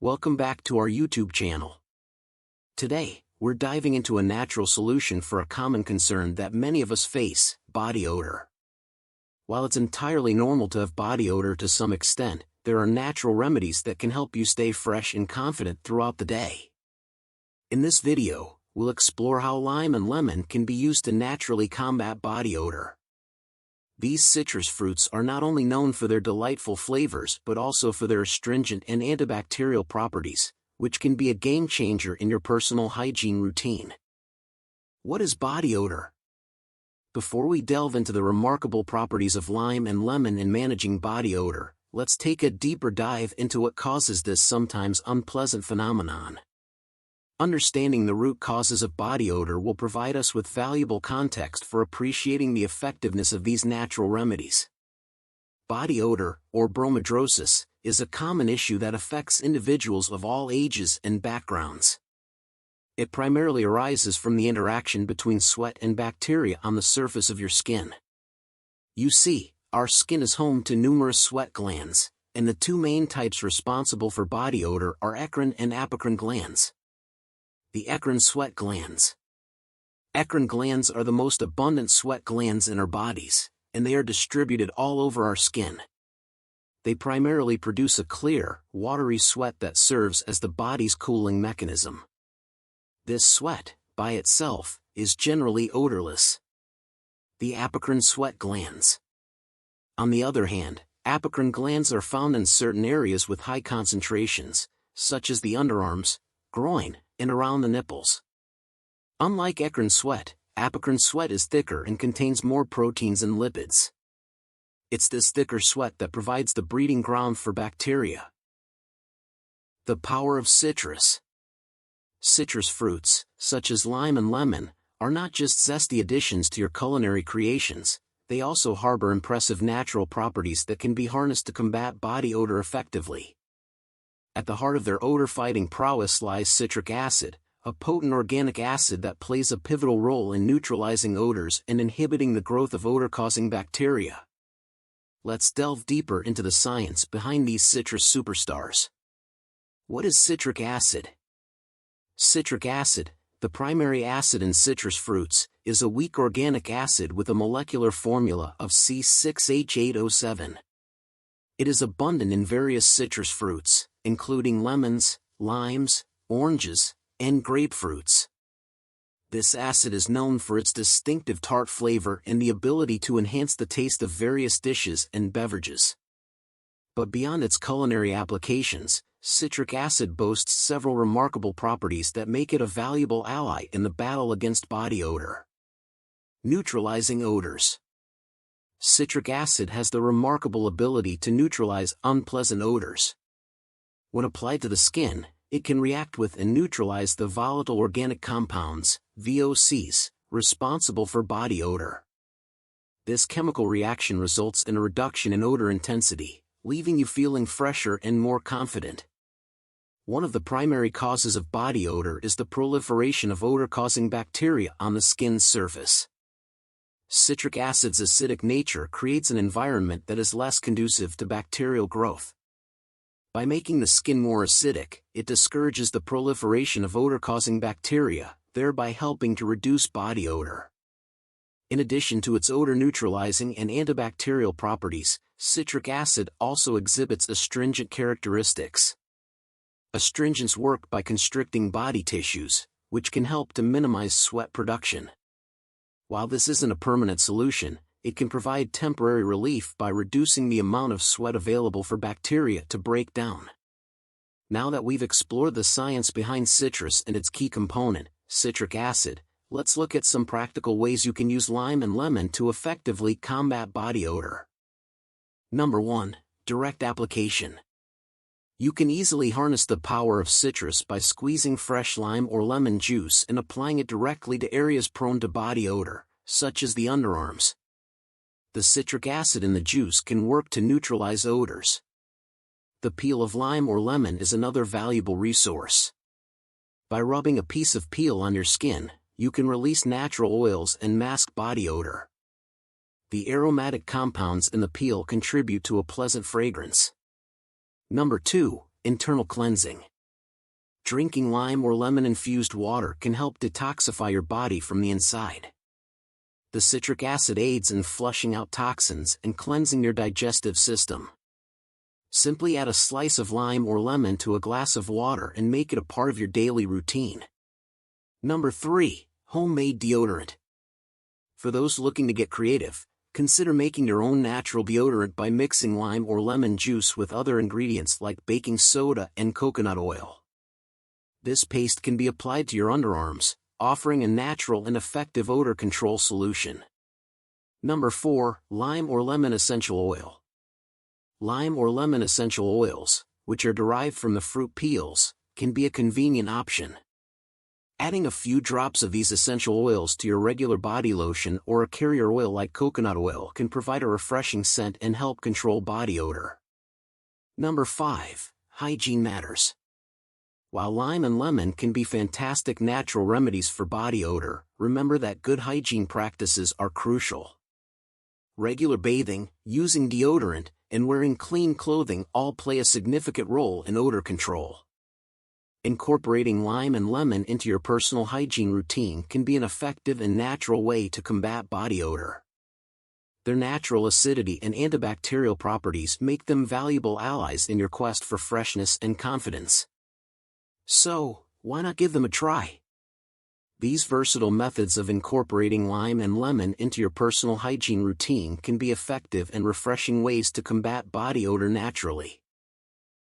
Welcome back to our YouTube channel. Today, we're diving into a natural solution for a common concern that many of us face: body odor. While it's entirely normal to have body odor to some extent, there are natural remedies that can help you stay fresh and confident throughout the day. In this video, we'll explore how lime and lemon can be used to naturally combat body odor. These citrus fruits are not only known for their delightful flavors but also for their astringent and antibacterial properties, which can be a game changer in your personal hygiene routine. What is body odor? Before we delve into the remarkable properties of lime and lemon in managing body odor, let's take a deeper dive into what causes this sometimes unpleasant phenomenon. Understanding the root causes of body odor will provide us with valuable context for appreciating the effectiveness of these natural remedies. Body odor, or bromidrosis, is a common issue that affects individuals of all ages and backgrounds. It primarily arises from the interaction between sweat and bacteria on the surface of your skin. You see, our skin is home to numerous sweat glands, and the two main types responsible for body odor are eccrine and apocrine glands. The eccrine sweat glands. Eccrine glands are the most abundant sweat glands in our bodies, and they are distributed all over our skin. They primarily produce a clear, watery sweat that serves as the body's cooling mechanism. This sweat, by itself, is generally odorless. The apocrine sweat glands. On the other hand, apocrine glands are found in certain areas with high concentrations, such as the underarms, groin, and around the nipples. Unlike eccrine sweat, apocrine sweat is thicker and contains more proteins and lipids. It's this thicker sweat that provides the breeding ground for bacteria. The power of citrus. Citrus fruits, such as lime and lemon, are not just zesty additions to your culinary creations, they also harbor impressive natural properties that can be harnessed to combat body odor effectively. At the heart of their odor-fighting prowess lies citric acid, a potent organic acid that plays a pivotal role in neutralizing odors and inhibiting the growth of odor-causing bacteria. Let's delve deeper into the science behind these citrus superstars. What is citric acid? Citric acid, the primary acid in citrus fruits, is a weak organic acid with a molecular formula of C6H8O7. It is abundant in various citrus fruits, including lemons, limes, oranges, and grapefruits. This acid is known for its distinctive tart flavor and the ability to enhance the taste of various dishes and beverages. But beyond its culinary applications, citric acid boasts several remarkable properties that make it a valuable ally in the battle against body odor. Neutralizing odors. Citric acid has the remarkable ability to neutralize unpleasant odors. When applied to the skin, it can react with and neutralize the volatile organic compounds, VOCs, responsible for body odor. This chemical reaction results in a reduction in odor intensity, leaving you feeling fresher and more confident. One of the primary causes of body odor is the proliferation of odor-causing bacteria on the skin's surface. Citric acid's acidic nature creates an environment that is less conducive to bacterial growth. By making the skin more acidic, it discourages the proliferation of odor-causing bacteria, thereby helping to reduce body odor. In addition to its odor-neutralizing and antibacterial properties, citric acid also exhibits astringent characteristics. Astringents work by constricting body tissues, which can help to minimize sweat production. While this isn't a permanent solution, it can provide temporary relief by reducing the amount of sweat available for bacteria to break down. Now that we've explored the science behind citrus and its key component, citric acid, let's look at some practical ways you can use lime and lemon to effectively combat body odor. Number 1. Direct application. You can easily harness the power of citrus by squeezing fresh lime or lemon juice and applying it directly to areas prone to body odor, such as the underarms. The citric acid in the juice can work to neutralize odors. The peel of lime or lemon is another valuable resource. By rubbing a piece of peel on your skin, you can release natural oils and mask body odor. The aromatic compounds in the peel contribute to a pleasant fragrance. Number 2. Internal cleansing. drinking lime or lemon-infused water can help detoxify your body from the inside. The citric acid aids in flushing out toxins and cleansing your digestive system. Simply add a slice of lime or lemon to a glass of water and make it a part of your daily routine. Number 3. Homemade deodorant. For those looking to get creative, consider making your own natural deodorant by mixing lime or lemon juice with other ingredients like baking soda and coconut oil. This paste can be applied to your underarms, offering a natural and effective odor control solution. Number 4. Lime or lemon essential oil. Lime or lemon essential oils, which are derived from the fruit peels, can be a convenient option. Adding a few drops of these essential oils to your regular body lotion or a carrier oil like coconut oil can provide a refreshing scent and help control body odor. Number 5. Hygiene matters. While lime and lemon can be fantastic natural remedies for body odor, remember that good hygiene practices are crucial. Regular bathing, using deodorant, and wearing clean clothing all play a significant role in odor control. Incorporating lime and lemon into your personal hygiene routine can be an effective and natural way to combat body odor. Their natural acidity and antibacterial properties make them valuable allies in your quest for freshness and confidence. So, why not give them a try? These versatile methods of incorporating lime and lemon into your personal hygiene routine can be effective and refreshing ways to combat body odor naturally.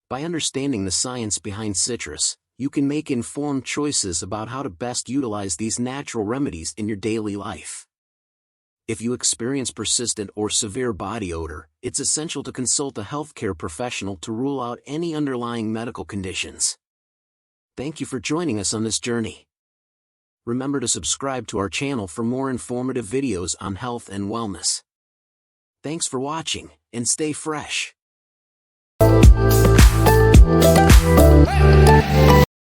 By understanding the science behind citrus, you can make informed choices about how to best utilize these natural remedies in your daily life. If you experience persistent or severe body odor, it's essential to consult a healthcare professional to rule out any underlying medical conditions. Thank you for joining us on this journey. Remember to subscribe to our channel for more informative videos on health and wellness. Thanks for watching, and stay fresh. Hey!